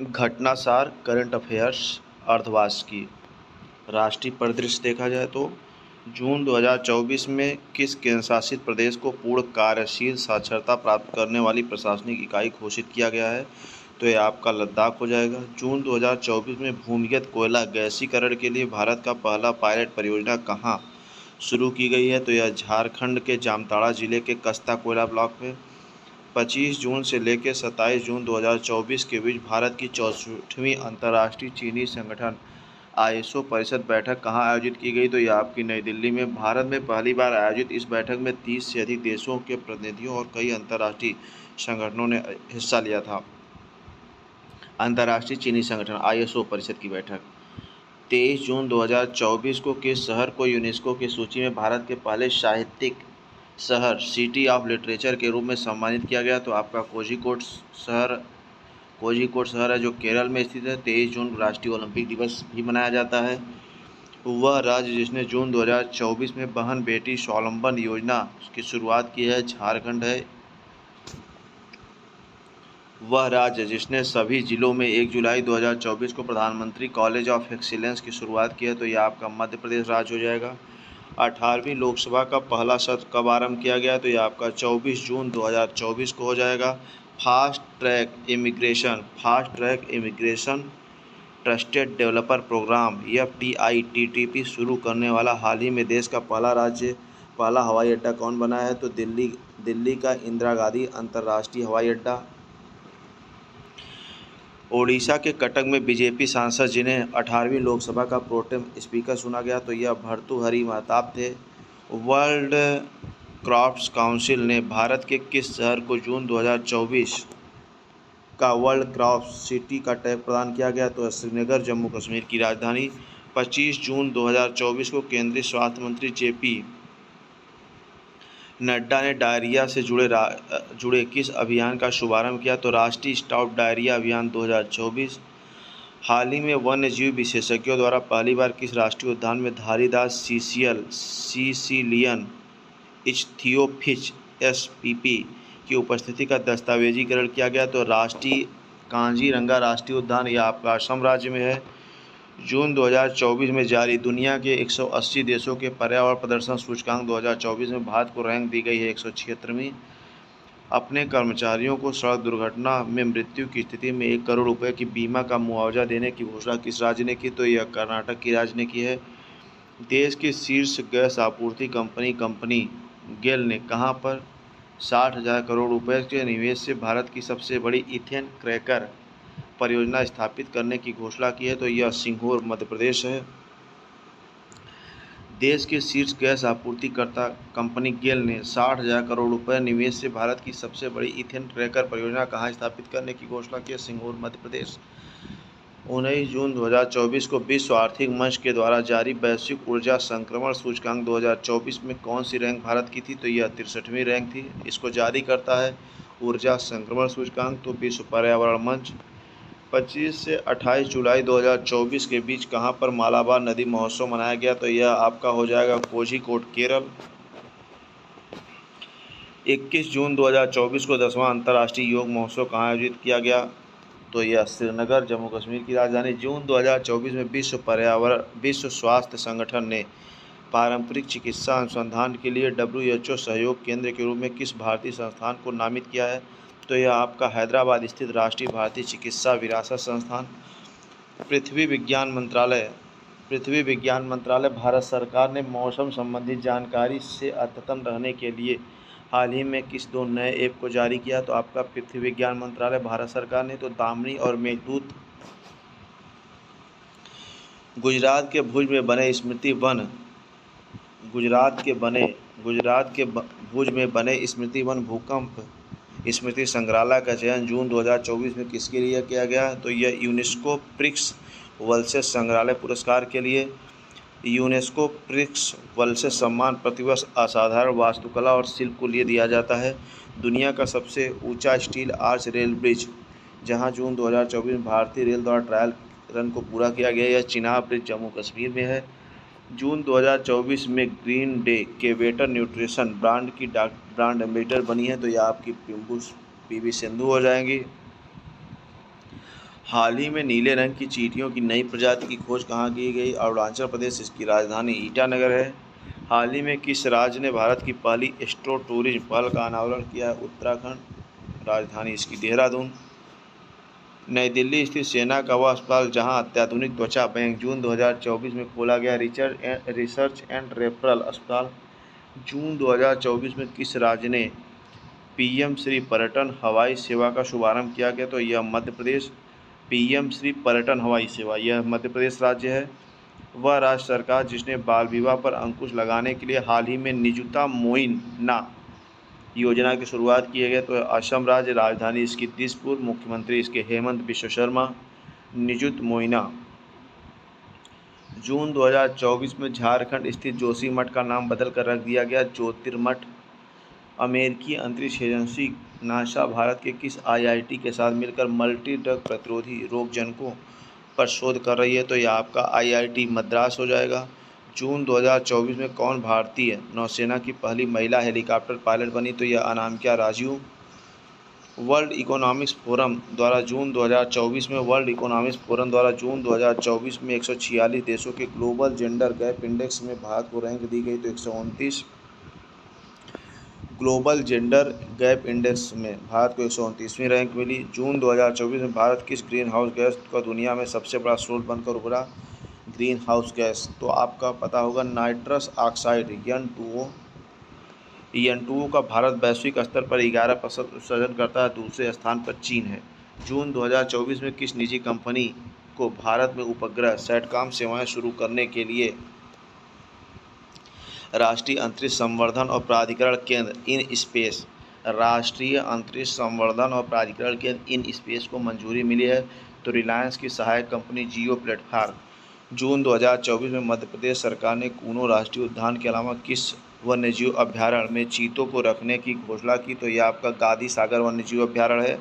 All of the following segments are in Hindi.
घटनासार करंट अफेयर्स अर्धवार्ष की राष्ट्रीय परिदृश्य देखा जाए तो जून 2024 में किस केंद्रशासित प्रदेश को पूर्ण कार्यशील साक्षरता प्राप्त करने वाली प्रशासनिक इकाई घोषित किया गया है? तो यह आपका लद्दाख हो जाएगा। जून 2024 में भूमिगत कोयला गैसीकरण के लिए भारत का पहला पायलट परियोजना कहाँ शुरू की गई है? तो यह झारखंड के जामताड़ा जिले के कस्ता कोयला ब्लॉक में। 25 जून से लेकर 27 जून 2024 के बीच भारत की 64वीं अंतर्राष्ट्रीय चीनी संगठन ISO परिषद बैठक कहाँ आयोजित की गई? तो यह आपकी नई दिल्ली में। भारत में पहली बार आयोजित इस बैठक में 30 से अधिक देशों के प्रतिनिधियों और कई अंतर्राष्ट्रीय संगठनों ने हिस्सा लिया था। अंतर्राष्ट्रीय चीनी संगठन ISO परिषद की बैठक। 23 जून 2024 को किस शहर को यूनेस्को की सूची में भारत के पहले साहित्यिक शहर सिटी ऑफ लिटरेचर के रूप में सम्मानित किया गया? तो आपका कोझिकोड शहर है जो केरल में स्थित है। 23 जून राष्ट्रीय ओलंपिक दिवस भी मनाया जाता है। वह राज्य जिसने जून 2024 में बहन बेटी स्वावलंबन योजना की शुरुआत की है झारखंड है। वह राज्य जिसने सभी जिलों में 1 जुलाई 2024 को प्रधानमंत्री कॉलेज ऑफ एक्सीलेंस की शुरुआत की है। तो यह आपका मध्य प्रदेश राज्य हो जाएगा। 18वीं लोकसभा का पहला सत्र कब आरंभ किया गया? तो यह आपका 24 जून 2024 को हो जाएगा। Fast track immigration trusted developer program FTITTP शुरू करने वाला हाल ही में देश का पहला हवाई अड्डा कौन बना है? तो दिल्ली का इंदिरा गांधी अंतर्राष्ट्रीय हवाई अड्डा। ओडिशा के कटक में बीजेपी सांसद जिन्हें 18वीं लोकसभा का प्रोटेम स्पीकर चुना गया तो यह भर्तृहरि महताब थे। वर्ल्ड क्राफ्ट्स काउंसिल ने भारत के किस शहर को जून 2024 का वर्ल्ड क्राफ्ट सिटी का टैग प्रदान किया गया? तो श्रीनगर जम्मू कश्मीर की राजधानी। 25 जून 2024 को केंद्रीय स्वास्थ्य मंत्री JP नड्डा ने डायरिया से जुड़े किस अभियान का शुभारंभ किया? तो राष्ट्रीय स्टॉप डायरिया अभियान 2024। हाल ही में वन्य जीव विशेषज्ञों द्वारा पहली बार किस राष्ट्रीय उद्यान में धारीदार सीसिलियन इच्थियोफिज SPP की उपस्थिति का दस्तावेजीकरण किया गया? तो राष्ट्रीय कांजीरंगा राष्ट्रीय उद्यान यह आपका असम राज्य में है। जून 2024 में जारी दुनिया के 180 देशों के पर्यावरण प्रदर्शन सूचकांक 2024 में भारत को रैंक दी गई है 176वीं। अपने कर्मचारियों को सड़क दुर्घटना में मृत्यु की स्थिति में 1 करोड़ रुपए की बीमा का मुआवजा देने की घोषणा किस राज्य ने की? तो यह कर्नाटक की राज्य ने की है। देश की शीर्ष गैस आपूर्ति कंपनी गेल ने कहां पर 60,000 करोड़ रुपए के निवेश से भारत की सबसे बड़ी इथेन क्रैकर परियोजना स्थापित करने की घोषणा की है? तो यह सिंघोर मध्य प्रदेश है। देश के शीर्ष गैस आपूर्तिकर्ता कंपनी गेल ने 60,000 करोड़ रुपए निवेश से भारत की सबसे बड़ी इथेन क्रैकर परियोजना कहाँ स्थापित करने की घोषणा की है? सिंघोर मध्य प्रदेश। 19 जून 2024 को विश्व आर्थिक मंच के द्वारा जारी वैश्विक ऊर्जा संक्रमण सूचकांक 2024 में कौन सी रैंक भारत की थी? तो यह 63वीं रैंक थी। इसको जारी करता है ऊर्जा संक्रमण सूचकांक तो विश्व पर्यावरण मंच। 25 से 28 जुलाई 2024 के बीच कहां पर मालाबार नदी महोत्सव मनाया गया? तो यह आपका हो जाएगा कोझिकोड केरल। 21 जून 2024 को 10वां अंतर्राष्ट्रीय योग महोत्सव कहाँ आयोजित किया गया? तो यह श्रीनगर जम्मू कश्मीर की राजधानी। जून 2024 में विश्व स्वास्थ्य संगठन ने पारंपरिक चिकित्सा अनुसंधान के लिए WHO सहयोग केंद्र के रूप में किस भारतीय संस्थान को नामित किया है? तो यह आपका हैदराबाद स्थित राष्ट्रीय भारतीय चिकित्सा विरासत संस्थान। पृथ्वी विज्ञान मंत्रालय भारत सरकार ने मौसम संबंधी जानकारी से अद्यतन रहने के लिए हाल ही में किस 2 नए ऐप को जारी किया? तो आपका पृथ्वी विज्ञान मंत्रालय भारत सरकार ने तो दामिनी और मेघदूत। गुजरात के भुज में बने स्मृति वन भूकंप स्मृति संग्रहालय का चयन जून 2024 में किसके लिए किया गया? तो यह यूनेस्को प्रिक्स वल्सेस संग्रहालय पुरस्कार के लिए। यूनेस्को प्रिक्स वल्सेस सम्मान प्रतिवर्ष असाधारण वास्तुकला और शिल्प को लिए दिया जाता है। दुनिया का सबसे ऊंचा स्टील आर्च रेल ब्रिज जहां जून 2024 में भारतीय रेल द्वारा ट्रायल रन को पूरा किया गया, यह चिनाब ब्रिज जम्मू कश्मीर में है। जून 2024 में ग्रीन डे के वेटर न्यूट्रिशन ब्रांड की ब्रांड एम्बेसडर बनी है। तो यह आपकी PV सिंधु हो जाएंगी। हाल ही में नीले रंग की चींटियों की नई प्रजाति की खोज कहाँ की गई? अरुणाचल प्रदेश, इसकी राजधानी ईटानगर है। हाल ही में किस राज्य ने भारत की पहली एस्ट्रो टूरिज्म पहल का अनावरण किया है? उत्तराखंड, राजधानी इसकी देहरादून। नई दिल्ली स्थित सेना का वह अस्पताल जहां अत्याधुनिक त्वचा बैंक जून 2024 में खोला गया। रिसर्च एंड रेफरल अस्पताल। जून 2024 में किस राज्य ने पीएम श्री पर्यटन हवाई सेवा का शुभारंभ किया गया? तो यह मध्य प्रदेश। पीएम श्री पर्यटन हवाई सेवा यह मध्य प्रदेश राज्य है। वह राज्य सरकार जिसने बाल विवाह पर अंकुश लगाने के लिए हाल ही में निजुता मोइना योजना की शुरुआत की है, तो असम राज्य, राजधानी इसकी दिसपुर, मुख्यमंत्री इसके हेमंत बिश्व शर्मा। निजुत मोइना। जून 2024 में झारखंड स्थित जोशीमठ का नाम बदल कर रख दिया गया ज्योतिर्मठ। अमेरिकी अंतरिक्ष एजेंसी नासा भारत के किस आईआईटी के साथ मिलकर मल्टी ड्रग प्रतिरोधी रोगजनकों पर शोध कर रही है? तो यह आपका आईआईटी मद्रास हो जाएगा। जून 2024 में कौन भारतीय नौसेना की पहली महिला हेलीकॉप्टर पायलट बनी? तो यह Anamika Raju. World economics forum द्वारा जून 2024 में 146 देशों के ग्लोबल जेंडर गैप इंडेक्स में भारत को रैंक दी गई, तो 129। ग्लोबल जेंडर गैप इंडेक्स में भारत को 129वीं रैंक मिली। जून 2024 में भारत किस ग्रीन हाउस गैस का दुनिया में सबसे बड़ा स्रोत बनकर उभरा? ग्रीन हाउस गैस तो आपका पता होगा नाइट्रस ऑक्साइड N2O। N2O का भारत वैश्विक स्तर पर 11% उत्सर्जन करता है। दूसरे स्थान पर चीन है। जून 2024 में किस निजी कंपनी को भारत में उपग्रह सैटकॉम सेवाएं शुरू करने के लिए राष्ट्रीय अंतरिक्ष संवर्धन और प्राधिकरण केंद्र इन स्पेस को मंजूरी मिली है? तो रिलायंस की सहायक कंपनी जियो प्लेटफॉर्म। जून 2024 में मध्य प्रदेश सरकार ने कूनो राष्ट्रीय उद्यान के अलावा किस वन्यजीव अभ्यारण्य में चीतों को रखने की घोषणा की? तो यह आपका गांधी सागर वन्यजीव अभ्यारण्य है।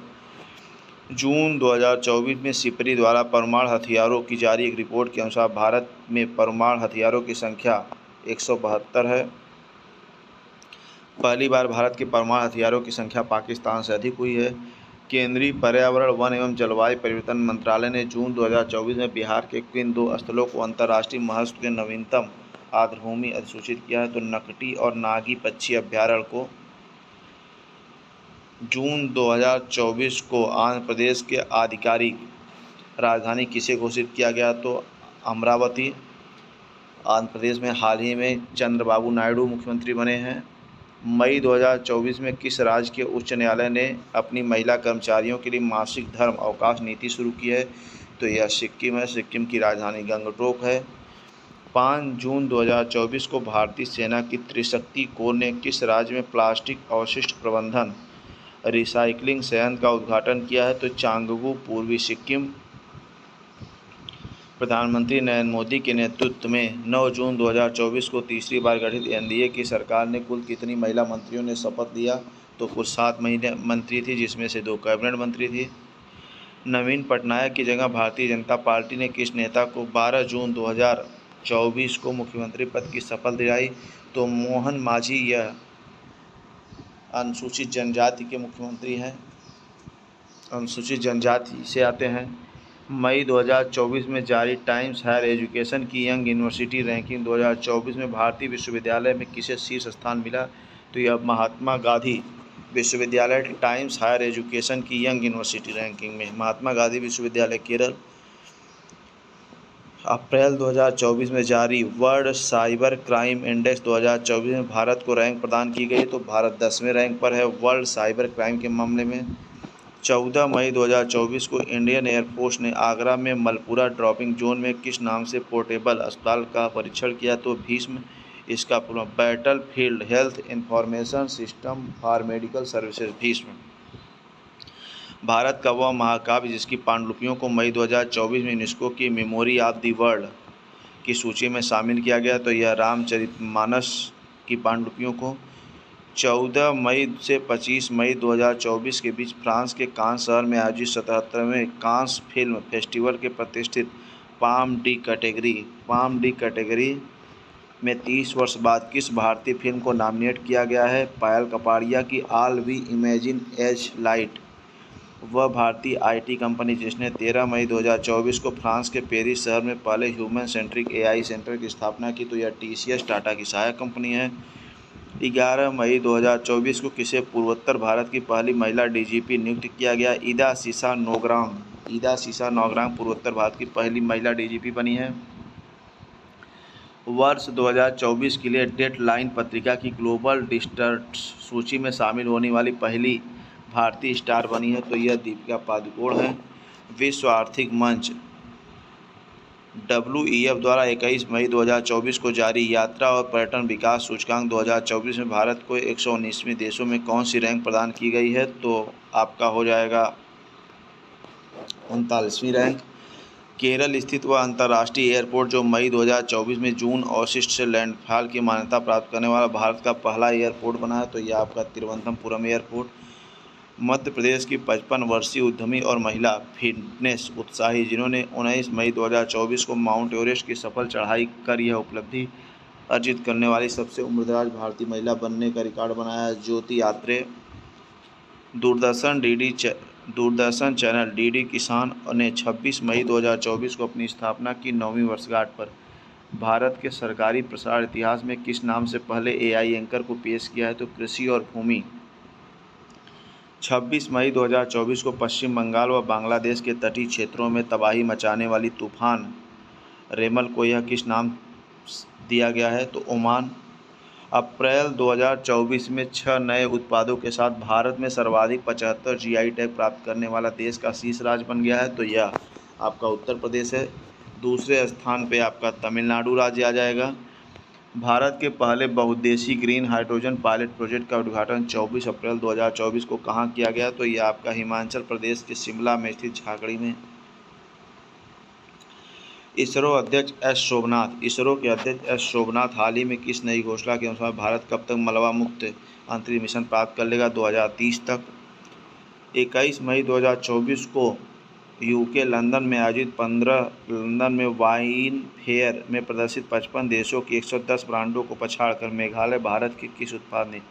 जून 2024 में सिपरी द्वारा परमाणु हथियारों की जारी एक रिपोर्ट के अनुसार भारत में परमाणु हथियारों की संख्या 172 है। पहली बार भारत के परमाणु हथियारों की संख्या पाकिस्तान से अधिक हुई है। केंद्रीय पर्यावरण, वन एवं जलवायु परिवर्तन मंत्रालय ने जून 2024 में बिहार के किन 2 स्थलों को अंतर्राष्ट्रीय महत्व के नवीनतम आर्द्रभूमि अधिसूचित किया है? तो नकटी और नागी पक्षी अभ्यारण्य को। जून 2024 को आंध्र प्रदेश के आधिकारिक राजधानी किसे घोषित किया गया? तो अमरावती। आंध्र प्रदेश में हाल ही में चंद्रबाबू नायडू मुख्यमंत्री बने हैं। मई 2024 में किस राज्य के उच्च न्यायालय ने अपनी महिला कर्मचारियों के लिए मासिक धर्म अवकाश नीति शुरू की है? तो यह सिक्किम है। सिक्किम की राजधानी गंगटोक है। 5 जून 2024 को भारतीय सेना की त्रिशक्ति कोर ने किस राज्य में प्लास्टिक अवशिष्ट प्रबंधन रिसाइकलिंग संयंत्र का उद्घाटन किया है? तो चांगगू, पूर्वी सिक्किम। प्रधानमंत्री नरेंद्र मोदी के नेतृत्व में 9 जून 2024 को तीसरी बार गठित एनडीए की सरकार ने कुल कितनी महिला मंत्रियों ने शपथ लिया? तो कुल 7 महिला मंत्री थी, जिसमें से 2 कैबिनेट मंत्री थी। नवीन पटनायक की जगह भारतीय जनता पार्टी ने किस नेता को 12 जून 2024 को मुख्यमंत्री पद की शपथ दिलाई? तो मोहन मांझी। यह अनुसूचित जनजाति के मुख्यमंत्री हैं, अनुसूचित जनजाति से आते हैं। मई 2024 में जारी टाइम्स हायर एजुकेशन की यंग यूनिवर्सिटी रैंकिंग 2024 में भारतीय विश्वविद्यालय में किसे शीर्ष स्थान मिला? तो यह महात्मा गांधी विश्वविद्यालय। टाइम्स हायर एजुकेशन की यंग यूनिवर्सिटी रैंकिंग में महात्मा गांधी विश्वविद्यालय केरल। अप्रैल 2024 में जारी वर्ल्ड साइबर क्राइम इंडेक्स 2024 में भारत को रैंक प्रदान की गई, तो भारत 10वें रैंक पर है वर्ल्ड साइबर क्राइम के मामले में। 14 मई 2024 को इंडियन एयरफोर्स ने आगरा में मलपुरा ड्रॉपिंग जोन में किस नाम से पोर्टेबल अस्पताल का परीक्षण किया? तो भीष्म। इसका पूरा battle field health information system for medical services Bhishma. Bharat का वह महाकाव्य जिसकी पांडुलिपियों को मई 2024 में यूनेस्को की मेमोरी ऑफ द वर्ल्ड की सूची में शामिल किया गया, तो यह रामचरितमानस की पांडुलिपियों को। 14 मई से 25 मई 2024 के बीच फ्रांस के कांस शहर में आयोजित 77वें कांस फिल्म फेस्टिवल के प्रतिष्ठित पाम डी कैटेगरी में 30 वर्ष बाद किस भारतीय फिल्म को नॉमिनेट किया गया है? पायल कपाड़िया की All We Imagine as Light. वह भारतीय आईटी कंपनी जिसने 13 मई 2024 को फ्रांस के पेरिस शहर में पहले ह्यूमन सेंट्रिक एआई सेंटर की स्थापना की, तो यह टीसीएस टाटा की सहायक कंपनी है। 11 मई 2024 को किसे पूर्वोत्तर भारत की पहली महिला डीजीपी नियुक्त किया गया? ईदा सीसा नोग्राम पूर्वोत्तर भारत की पहली महिला डीजीपी बनी है। वर्ष 2024 के लिए डेडलाइन पत्रिका की ग्लोबल डिस्टर्स सूची में शामिल होने वाली पहली भारतीय स्टार बनी है, तो यह दीपिका पादुकोण है। विश्व आर्थिक मंच WEF द्वारा 21 मई 2024 को जारी यात्रा और पर्यटन विकास सूचकांक 2024 में भारत को 119वें देशों में कौन सी रैंक प्रदान की गई है? तो आपका हो जाएगा 39वीं रैंक। केरल स्थित वह अंतर्राष्ट्रीय एयरपोर्ट जो मई 2024 में जून अवशिष्ट से लैंडफॉल की मान्यता प्राप्त करने वाला भारत का पहला एयरपोर्ट बना है, तो यह आपका तिरुवनंतपुरम एयरपोर्ट। मध्य प्रदेश की 55 वर्षीय उद्यमी और महिला फिटनेस उत्साही जिन्होंने 19 मई 2024 को माउंट एवरेस्ट की सफल चढ़ाई कर यह उपलब्धि अर्जित करने वाली सबसे उम्रदराज भारतीय महिला बनने का रिकॉर्ड बनाया है, ज्योति आत्रे। दूरदर्शन चैनल डीडी किसान ने 26 मई 2024 को अपनी स्थापना की 9वीं वर्षगांठ पर भारत के सरकारी प्रसारण इतिहास में किस नाम से पहले एआई एंकर को पेश किया है? तो कृषि और भूमि। 26 मई 2024 को पश्चिम बंगाल व बांग्लादेश के तटीय क्षेत्रों में तबाही मचाने वाली तूफान रेमल को यह किस नाम दिया गया है? तो ओमान। अप्रैल 2024 में 6 नए उत्पादों के साथ भारत में सर्वाधिक 75 जीआई टैग प्राप्त करने वाला देश का शीर्ष राज्य बन गया है, तो यह आपका उत्तर प्रदेश है। दूसरे स्थान पे आपका तमिलनाडु राज्य आ जाएगा। भारत के पहले बहुउद्देशीय ग्रीन हाइड्रोजन पायलट प्रोजेक्ट का उद्घाटन 24 अप्रैल 2024 को कहाँ किया गया? तो यह आपका हिमाचल प्रदेश के शिमला में स्थित झाकड़ी में। इसरो के अध्यक्ष एस शोभनाथ हाल ही में किस नई घोषणा के अनुसार भारत कब तक मलबा मुक्त अंतरिक्ष मिशन प्राप्त कर लेगा? 2030 तक। 21 मई 2024 को यूके लंदन में आयोजित 15 लंदन में वाइन फेयर में प्रदर्शित 55 देशों की 110 ब्रांडों को पछाड़कर मेघालय भारत के किस उत्पाद ने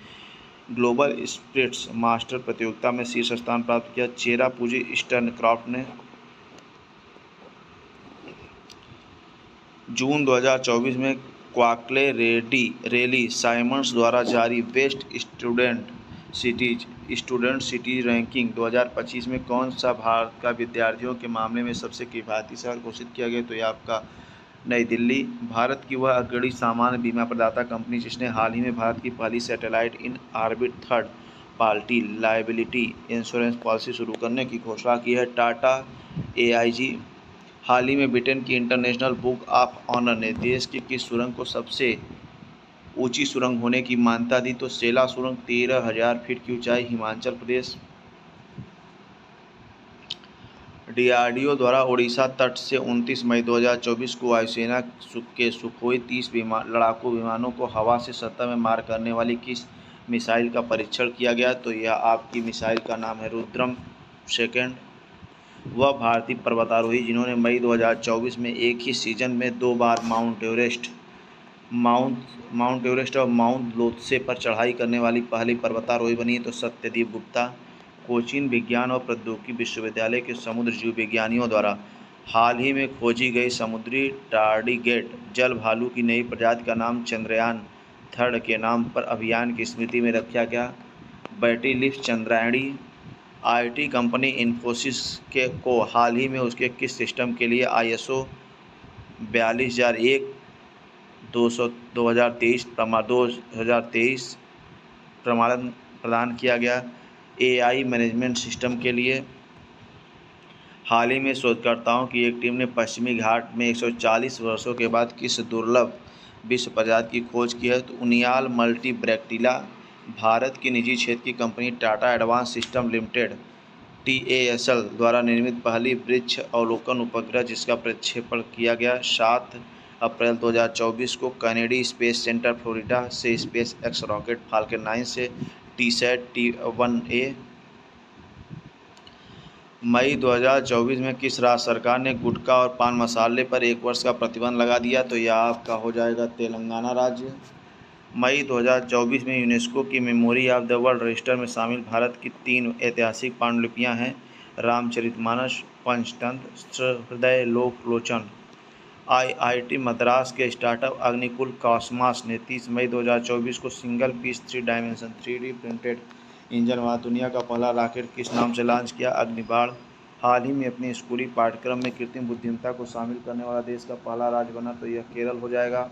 ग्लोबल स्पिरिट्स मास्टर प्रतियोगिता में शीर्ष स्थान प्राप्त किया? चेरापूंजी ईस्टर्नक्रॉफ्ट ने। जून 2024 में क्वाकले रेली साइमंड्स द्वारा जारी बेस्ट स्टूडेंट सिटी रैंकिंग 2025 में कौन सा भारत का विद्यार्थियों के मामले में सबसे किफ़ायती शहर घोषित किया गया? तो यह आपका नई दिल्ली। भारत की वह अग्रणी सामान्य बीमा प्रदाता कंपनी जिसने हाल ही में भारत की पहली satellite in orbit third party liability insurance policy शुरू करने की घोषणा की है, टाटा AIG। हाल ही में ब्रिटेन की इंटरनेशनल बुक ऑफ ऑनर ने देश की किस सुरंग को सबसे ऊंची सुरंग होने की मान्यता दी? तो सेला सुरंग 13,000 फीट की ऊंचाई, हिमाचल प्रदेश। DRDO द्वारा ओडिशा तट से 29 मई 2024 को वायुसेना के सुखोई 30 लड़ाकू विमानों को हवा से सतह में मार करने वाली किस मिसाइल का परीक्षण किया गया? तो यह आपकी मिसाइल का नाम है रुद्रम सेकंड। वह भारतीय पर्वतारोही जिन्होंने मई 2024 में एक ही सीजन में 2 बार माउंट एवरेस्ट और माउंट लोत्से पर चढ़ाई करने वाली पहली पर्वतारोही बनी है, तो सत्यदीप गुप्ता। कोचीन विज्ञान और प्रौद्योगिकी विश्वविद्यालय के समुद्र जीव विज्ञानियों द्वारा हाल ही में खोजी गई समुद्री टार्डिग्रेड जल भालू की नई प्रजाति का नाम चंद्रयान 3 के नाम पर अभियान की स्मृति में रखा गया। बैटरी लिफ्ट चंद्रायणी। IT कंपनी इन्फोसिस को हाल ही में उसके किस सिस्टम के लिए ISO 42001 2023 प्रमाणन प्रदान किया गया? AI मैनेजमेंट सिस्टम के लिए। हाल ही में शोधकर्ताओं की एक टीम ने पश्चिमी घाट में 140 वर्षों के बाद किस दुर्लभ विश्व प्रजाति की खोज की है? तो उनियाल मल्टीब्रैक्टिला। भारत की निजी क्षेत्र की company Tata advance system limited TASL द्वारा निर्मित पहली वृक्ष अवलोकन उपग्रह जिसका प्रक्षेपण किया गया 7 अप्रैल 2024 को कैनेडी स्पेस सेंटर फ्लोरिडा से स्पेस एक्स रॉकेट फाल्कन 9 से TSAT T1A। मई 2024 में किस राज्य सरकार ने गुटखा और पान मसाले पर 1 वर्ष का प्रतिबंध लगा दिया? तो यह आपका हो जाएगा तेलंगाना राज्य। मई 2024 में यूनेस्को की memory of the world register में शामिल भारत की 3 ऐतिहासिक पांडुलिपियां हैं, रामचरितमानस, पंचतंत्र, सहृदय लोकलोचन। आईआईटी मद्रास के स्टार्टअप अग्निकुल कॉस्मॉस ने 30 मई 2024 को single piece 3 dimension 3D printed engine वाला दुनिया का पहला रॉकेट किस नाम से लॉन्च किया? अग्निबाण। हाल ही में अपने स्कूली पाठ्यक्रम में कृत्रिम बुद्धिमत्ता को शामिल करने वाला देश का पहला राज्य बना, तो यह केरल हो जाएगा।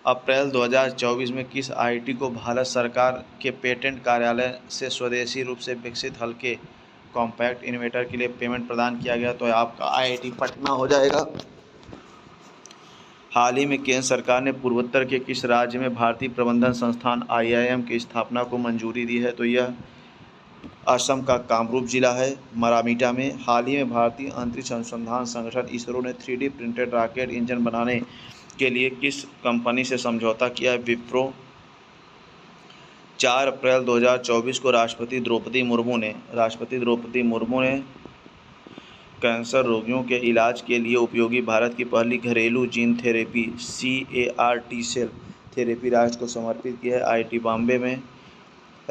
अप्रैल 2024 में किस आईआईटी को भारत सरकार के पेटेंट कार्यालय से स्वदेशी रूप से विकसित हल्के कॉम्पैक्ट इन्वर्टर के लिए पेमेंट प्रदान किया गया? तो आपका आईआईटी पटना हो जाएगा। हाल ही में केंद्र सरकार ने पूर्वोत्तर के किस राज्य में भारतीय प्रबंधन संस्थान आईआईएम की स्थापना को मंजूरी दी है? तो यह असम का कामरूप जिला है, मरामीटा में। हाल ही में भारतीय अंतरिक्ष अनुसंधान संगठन इसरो ने 3D प्रिंटेड रॉकेट इंजन बनाने के लिए किस कंपनी से समझौता किया है? विप्रो। 4 अप्रैल 2024 को राष्ट्रपति द्रौपदी मुर्मू ने कैंसर रोगियों के इलाज के लिए उपयोगी भारत की पहली घरेलू gene therapy CAR-T cell therapy राष्ट्र को समर्पित की है, आईआईटी बॉम्बे में।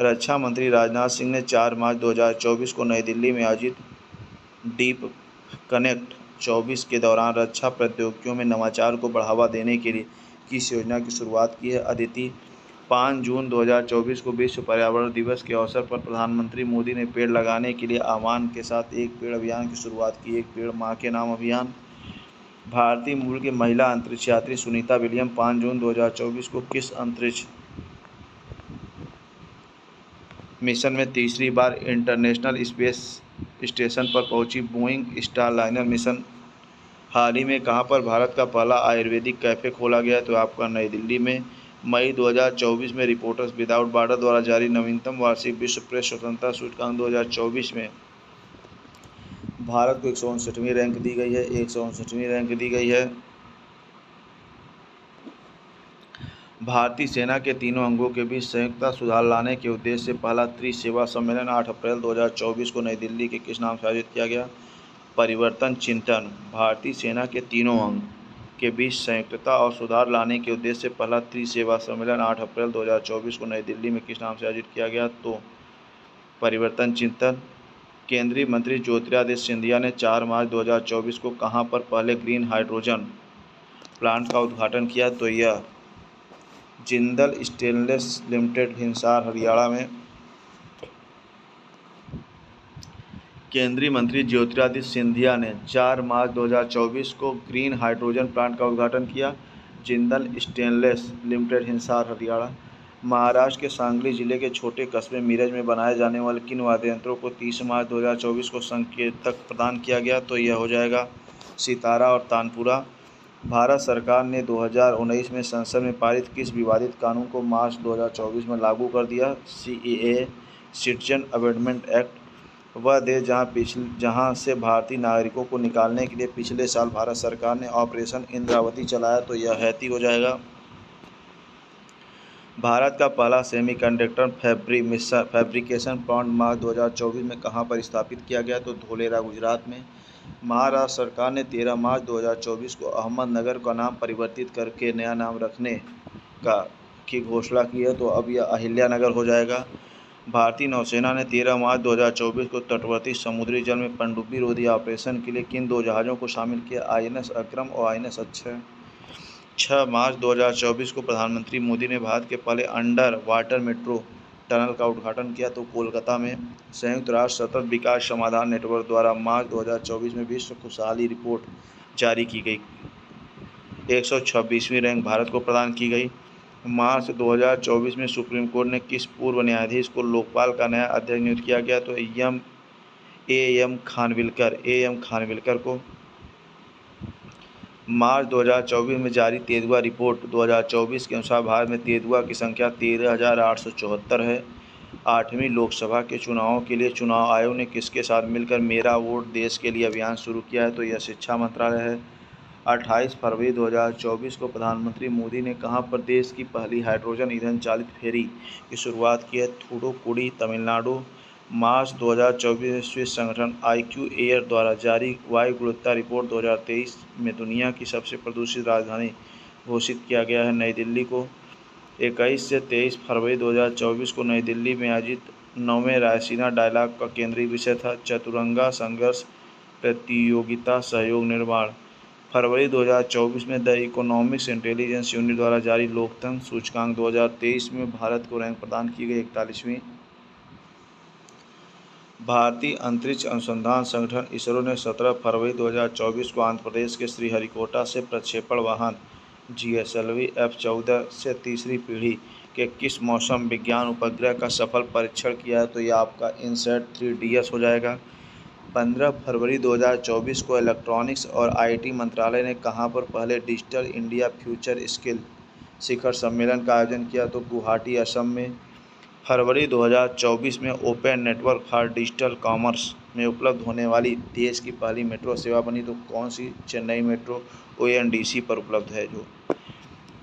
रक्षा मंत्री राजनाथ सिंह ने 4 मार्च 2024 को नई दिल्ली में आयोजित डीप कनेक्ट 24 के दौरान रक्षा प्रौद्योगिकियों में नवाचार को बढ़ावा देने के लिए किस योजना की शुरुआत की है? अदिति। 5 जून 2024 को विश्व पर्यावरण दिवस के अवसर पर प्रधानमंत्री मोदी ने पेड़ लगाने के लिए आह्वान के साथ एक पेड़ अभियान की शुरुआत की। एक पेड़ मां के नाम अभियान। भारतीय मूल की महिला अंतरिक्ष यात्री सुनीता विलियम 5 जून 2024 को किस अंतरिक्ष मिशन में तीसरी बार इंटरनेशनल स्पेस स्टेशन पर पहुंची? Boeing Starliner mission. हाल ही में कहां पर भारत का पहला आयुर्वेदिक कैफ़े खोला गया? तो आपका नई दिल्ली में। मई 2024 में रिपोर्टर्स विदाउट बॉर्डर द्वारा जारी नवीनतम वार्षिक विश्व प्रेस स्वतंत्रता सूचकांक 2024 में भारत को 159वीं रैंक दी गई है। 159वीं रैंक दी गई है। भारतीय सेना के तीनों अंगों के बीच संयुक्तता सुधार लाने के उद्देश्य से पहला त्रिसेवा सम्मेलन 8 अप्रैल 2024 को नई दिल्ली के किस नाम से आयोजित किया गया? परिवर्तन चिंतन। भारतीय सेना के तीनों अंग के बीच संयुक्तता और सुधार लाने के उद्देश्य से पहला त्रिसेवा सम्मेलन 8 अप्रैल 2024 को नई दिल्ली में किस नाम से आयोजित किया गया? तो परिवर्तन चिंतन। केंद्रीय मंत्री ज्योतिरादित्य सिंधिया ने 4 मार्च 2024 को कहां पर पहले ग्रीन हाइड्रोजन प्लांट का उद्घाटन किया? तो यह जिंदल स्टेनलेस लिमिटेड, हिसार, हरियाणा में। केंद्रीय मंत्री ज्योतिरादित्य सिंधिया ने 4 मार्च 2024 को ग्रीन हाइड्रोजन प्लांट का उद्घाटन किया। Jindal stainless limited, Hisar, Haryana. महाराष्ट्र के सांगली जिले के छोटे कस्बे मीरज में बनाए जाने वाले किन वाद्य यंत्रों को 30 मार्च 2024 को संकेतक प्रदान किया गया? तो यह हो जाएगा सितारा और तानपुरा। भारत सरकार ने 2019 में संसद में पारित किस विवादित कानून को मार्च 2024 में लागू कर दिया? CAA, citizen amendment act. वह देश जहां से भारतीय नागरिकों को निकालने के लिए पिछले साल भारत सरकार ने ऑपरेशन इंद्रावती चलाया? तो यह हैती हो जाएगा। भारत का पहला सेमीकंडक्टर फैब्रिकेशन प्लांट मार्च 2024 में कहां पर स्थापित किया गया? तो धोलेरा, गुजरात में। महाराष्ट्र सरकार ने 13 मार्च 2024 को अहमदनगर का नाम परिवर्तित करके नया नाम रखने की घोषणा की है, तो अब यह अहिल्यानगर हो जाएगा। भारतीय नौसेना ने 13 मार्च 2024 को तटवर्ती समुद्री जल में पनडुब्बी रोधी ऑपरेशन के लिए किन 2 जहाज़ों को शामिल किया? INS अक्रम और INS अक्षय। 6 मार्च 2024 को प्रधानमंत्री मोदी ने भारत के पहले अंडर वाटर मेट्रो टनल का उद्घाटन किया, तो कोलकाता में। संयुक्त राष्ट्र सतत विकास समाधान नेटवर्क द्वारा मार्च 2024 में विश्व खुशहाली रिपोर्ट जारी की गई। 126वीं रैंक भारत को प्रदान की गई। मार्च 2024 में सुप्रीम कोर्ट ने किस पूर्व न्यायाधीश को लोकपाल का नया अध्यक्ष नियुक्त किया गया? तो AM खानविलकर को। मार्च 2024 में जारी तेंदुआ रिपोर्ट 2024 के अनुसार भारत में तेंदुआ की संख्या 13,874 है। 8वीं लोकसभा के चुनावों के लिए चुनाव आयोग ने किसके साथ मिलकर मेरा वोट देश के लिए अभियान शुरू किया है? तो यह शिक्षा मंत्रालय है। 28 फरवरी 2024 को प्रधानमंत्री मोदी ने कहां पर देश की पहली हाइड्रोजन ईंधन चालित फेरी की शुरुआत की है? थूथुकुडी, तमिलनाडु। मार्च 2024 वैश्विक संगठन IQ एयर द्वारा जारी वायु गुणवत्ता रिपोर्ट 2023 में दुनिया की सबसे प्रदूषित राजधानी घोषित किया गया है नई दिल्ली को। 21 से 23 फरवरी 2024 को नई दिल्ली में आयोजित 9वें रायसीना डायलॉग का केंद्रीय विषय था चतुरंगा संघर्ष प्रतियोगिता सहयोग निर्माण। फरवरी 2024 में द इकोनॉमिक्स इंटेलिजेंस यूनिट द्वारा जारी लोकतंत्र सूचकांक 2023 में भारत को रैंक प्रदान की गई 41वीं। भारतीय अंतरिक्ष अनुसंधान संगठन इसरो ने 17 फरवरी 2024 को आंध्र प्रदेश के श्रीहरिकोटा से प्रक्षेपण वाहन GSLV F-14 से तीसरी पीढ़ी के किस मौसम विज्ञान उपग्रह का सफल परीक्षण किया है, तो यह आपका इनसैट 3DS हो जाएगा। 15 फरवरी 2024 को इलेक्ट्रॉनिक्स और IT मंत्रालय ने कहां पर पहले डिजिटल इंडिया फ्यूचर स्किल शिखर सम्मेलन का आयोजन किया, तो गुवाहाटी असम में। फरवरी 2024 में open network for digital commerce में उपलब्ध होने वाली देश की पहली मेट्रो सेवा बनी, तो कौन सी? चेन्नई मेट्रो ONDC पर उपलब्ध है। जो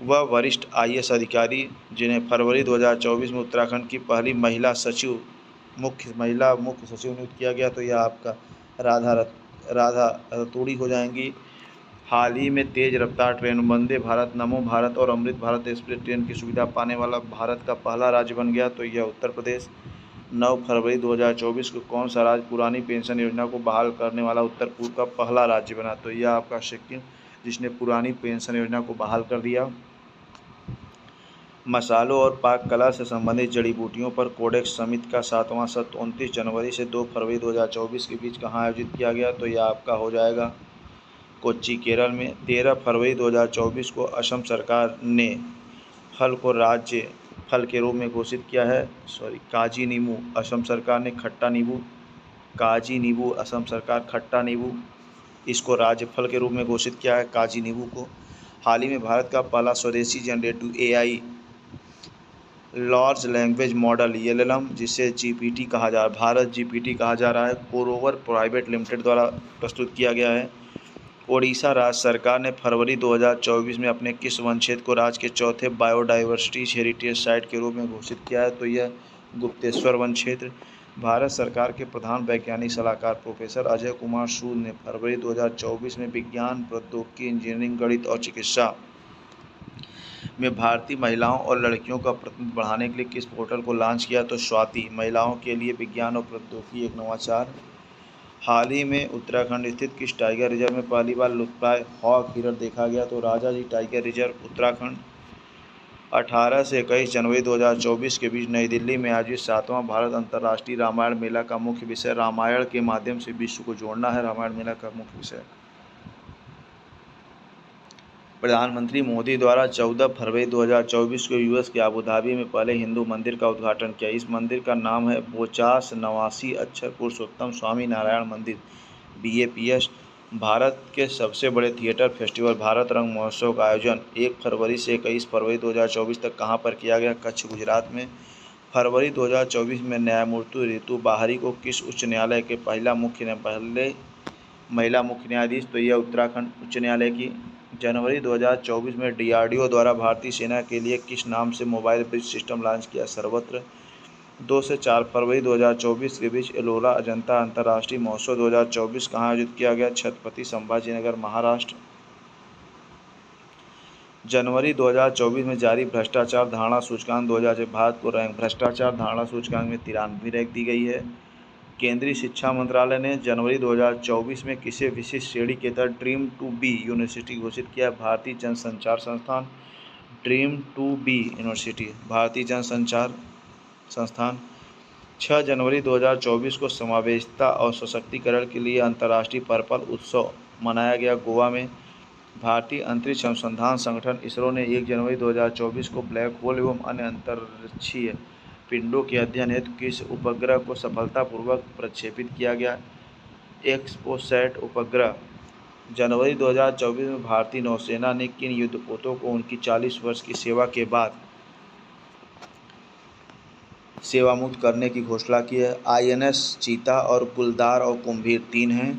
वह वरिष्ठ IAS अधिकारी जिन्हें फरवरी 2024 में उत्तराखंड की पहली महिला मुख्य सचिव नियुक्त किया गया, तो यह आपका राधा रतूड़ी हो जाएंगी। हाल ही में तेज रफ्तार ट्रेन वंदे भारत, नमो भारत और अमृत भारत एक्सप्रेस ट्रेन की सुविधा पाने वाला भारत का पहला राज्य बन गया, तो यह उत्तर प्रदेश। 9 फरवरी 2024 को कौन सा राज्य पुरानी पेंशन योजना को बहाल करने वाला उत्तर पूर्व का पहला राज्य बना, तो यह आपका सिक्किम, जिसने पुरानी पेंशन योजना को बहाल कर दिया। मसालों और पाक कला से संबंधित जड़ी बूटियों पर कोडेक्स समिति का 7वां सत्र 29 जनवरी से 2 फरवरी 2024 के बीच कहाँ आयोजित किया गया, तो यह आपका हो जाएगा कोच्चि, केरल में। 13 फरवरी 2024 को असम सरकार ने फल को राज्य फल के रूप में घोषित किया है। काजी नींबू, असम सरकार ने खट्टा नींबू, काजी नींबू, असम सरकार खट्टा नींबू, इसको राज्य फल के रूप में घोषित किया है, काजी नींबू को। हाल ही में भारत का पहला स्वदेशी generative AI large language model LLM, जिसे GPT कहा जा रहा है, भारत GPT कहा जा रहा है, कोरोवर प्राइवेट लिमिटेड द्वारा प्रस्तुत किया गया है। ओडिशा राज्य सरकार ने फरवरी 2024 में अपने किस वन क्षेत्र को राज्य के चौथे बायोडाइवर्सिटी हेरिटेज साइट के रूप में घोषित किया है, तो यह गुप्तेश्वर वन क्षेत्र। भारत सरकार के प्रधान वैज्ञानिक सलाहकार प्रोफेसर अजय कुमार सूद ने फरवरी 2024 में विज्ञान, प्रौद्योगिकी, इंजीनियरिंग, गणित और चिकित्सा में भारतीय महिलाओं और लड़कियों का प्रतिनिधित्व बढ़ाने के लिए किस पोर्टल को लॉन्च किया, तो स्वाति, महिलाओं के लिए विज्ञान और प्रौद्योगिकी एक नवाचार। हाल ही में उत्तराखंड स्थित किस टाइगर रिजर्व में पहली बार लुप्तप्राय हॉग हिरण देखा गया, तो राजाजी टाइगर रिजर्व, उत्तराखंड। 18 से 21 जनवरी 2024 के बीच नई दिल्ली में आयोजित 7वां भारत अंतर्राष्ट्रीय रामायण मेला का मुख्य विषय रामायण के माध्यम से विश्व को जोड़ना है। रामायण मेला का मुख्य विषय। प्रधानमंत्री मोदी द्वारा 14 फरवरी 2024 को US के अबू धाबी में पहले हिंदू मंदिर का उद्घाटन किया। इस मंदिर का नाम है बोचास नवासी अक्षर पुरुषोत्तम स्वामी नारायण मंदिर BAPS। भारत के सबसे बड़े थिएटर फेस्टिवल भारत रंग महोत्सव का आयोजन 1 फरवरी से 21 फरवरी 2024 तक कहां पर किया गया? कच्छ, गुजरात में। फरवरी 2024 में न्यायमूर्ति ऋतु बाहरी को किस उच्च न्यायालय के पहले महिला मुख्य न्यायाधीश, तो यह उत्तराखंड उच्च न्यायालय की। जनवरी 2024 में DRDO द्वारा भारतीय सेना के लिए किस नाम से मोबाइल ब्रिज सिस्टम लॉन्च किया? सर्वत्र। 2 से 4 फरवरी 2024 के बीच एलोरा अजंता अंतर्राष्ट्रीय महोत्सव 2024 कहाँ आयोजित किया गया? छत्रपति संभाजीनगर, महाराष्ट्र। जनवरी 2024 में जारी भ्रष्टाचार धारणा सूचकांक 2024 भारत को रैंक भ्रष्टाचार धारणा सूचकांक में 93वीं रैंक दी गई है। केंद्रीय शिक्षा मंत्रालय ने जनवरी 2024 में किसे विशिष्ट श्रेणी के तहत ड्रीम टू बी यूनिवर्सिटी घोषित किया? भारतीय जनसंचार संस्थान। ड्रीम टू बी यूनिवर्सिटी, भारतीय जनसंचार संस्थान। 6 जनवरी 2024 को समावेशिता और सशक्तिकरण के लिए अंतर्राष्ट्रीय पर्पल उत्सव मनाया गया, गोवा में। भारतीय अंतरिक्ष अनुसंधान संगठन इसरो ने 1 जनवरी 2024 को ब्लैक होल एवं अन्य अंतरिक्षीय पिंडों के अध्ययन हेतु किस उपग्रह को सफलतापूर्वक प्रक्षेपित किया गया? एक्सपोसैट उपग्रह। जनवरी 2024 में भारतीय नौसेना ने किन युद्धपोतों को उनकी 40 वर्ष की सेवा के बाद सेवा मुक्त करने की घोषणा की है? INS चीता और गुलदार और कुंभीर 3 हैं।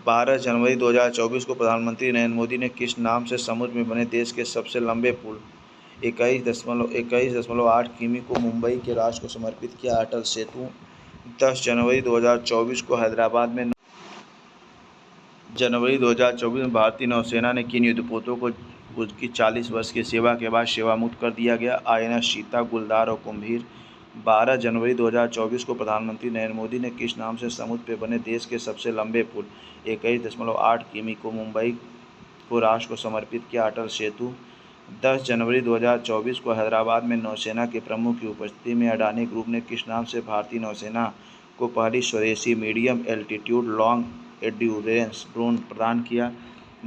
12 जनवरी 2024 को प्रधानमंत्री नरेंद्र मोदी ने किस नाम से समुद्र में बने देश के सबसे लंबे पुल 21.8 किमी को मुंबई के राष्ट्र को समर्पित किया? अटल सेतु। 10 जनवरी 2024 को हैदराबाद में भारतीय नौसेना ने किन युद्धपोतों को उसकी 40 वर्ष की सेवा के बाद सेवा मुक्त कर दिया गया? INS चीता, गुलदार और कुंभीर। 12 जनवरी 2024 को प्रधानमंत्री नरेंद्र मोदी ने किस नाम से समुद्र पे बने देश के सबसे लंबे पुल 21.8 किमी को मुंबई को राष्ट्र को समर्पित किया? अटल सेतु। 10 जनवरी 2024 को हैदराबाद में नौसेना के प्रमुख की उपस्थिति में अडानी ग्रुप ने किस नाम से भारतीय नौसेना को पहली स्वदेशी medium altitude long endurance drone प्रदान किया?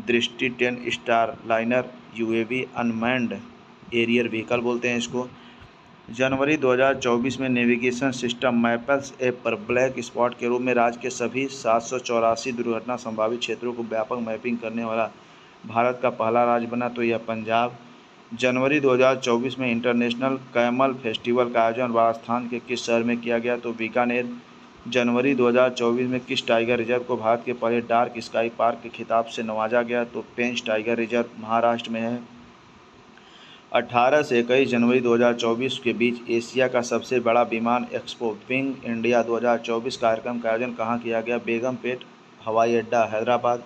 दृष्टि 10 star liner UAV unmanned arrear vehicle बोलते हैं इसको। जनवरी 2024 में नेविगेशन सिस्टम मैपल्स ऐप पर ब्लैक स्पॉट के रूप में राज्य के सभी 784 दुर्घटना संभावित क्षेत्रों को व्यापक मैपिंग करने वाला भारत का पहला राज्य बना तो यह पंजाब। जनवरी 2024 में इंटरनेशनल कैमल फेस्टिवल का आयोजन राजस्थान के किस शहर में किया गया? तो बीकानेर। जनवरी 2024 में किस टाइगर रिजर्व को भारत के पहले डार्क स्काई पार्क के खिताब से नवाजा गया? तो पेंच टाइगर रिजर्व महाराष्ट्र में है। 18 से 21 जनवरी 2024 के बीच एशिया का सबसे बड़ा विमान एक्सपो विंग इंडिया 2024 कार्यक्रम का आयोजन कहाँ किया गया? बेगमपेट हवाई अड्डा हैदराबाद।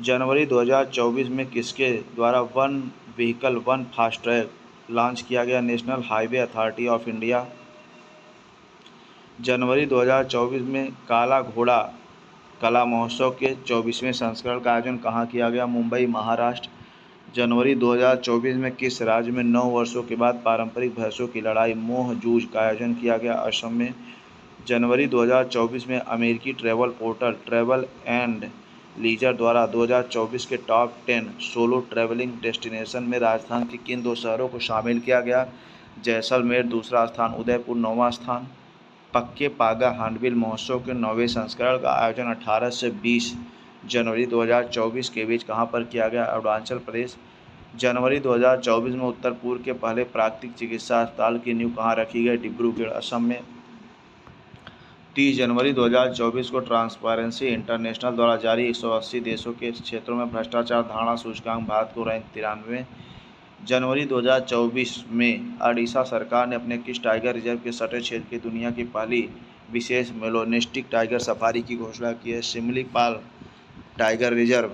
जनवरी 2024 में किसके द्वारा one vehicle one FASTag launch किया गया? National highway authority of India. जनवरी 2024 में काला घोड़ा कला महोत्सव के 24वें संस्करण का आयोजन कहाँ किया गया? मुंबई महाराष्ट्र। जनवरी 2024 में किस राज्य में 9 वर्षों के बाद पारंपरिक भैंसों की लड़ाई मोह जूझ का आयोजन किया गया? असम में। जनवरी 2024 में अमेरिकी travel portal Travel and Leisure द्वारा 2024 के टॉप 10 सोलो ट्रैवलिंग डेस्टिनेशन में राजस्थान के किन 2 शहरों को शामिल किया गया? जैसलमेर दूसरा स्थान, उदयपुर 9वां स्थान। पक्के पागा हांडबिल महोत्सव के 9वें संस्करण का आयोजन 18 से 20 जनवरी 2024 के बीच कहाँ पर किया गया? अरुणाचल प्रदेश। जनवरी 2024 में उत्तर पूर्व के पहले प्राकृतिक चिकित्सा अस्पताल की नींव कहाँ रखी गई? डिब्रूगढ़ असम में। 30 जनवरी 2024 को ट्रांसपेरेंसी इंटरनेशनल द्वारा जारी 180 देशों के क्षेत्रों में भ्रष्टाचार धारणा सूचकांक भारत को रैंक 93। जनवरी 2024 में ओडिशा सरकार ने अपने किस टाइगर रिजर्व के सटे क्षेत्र की दुनिया की पहली विशेष मेलोनिस्टिक टाइगर सफारी की घोषणा की है? Similipal tiger reserve.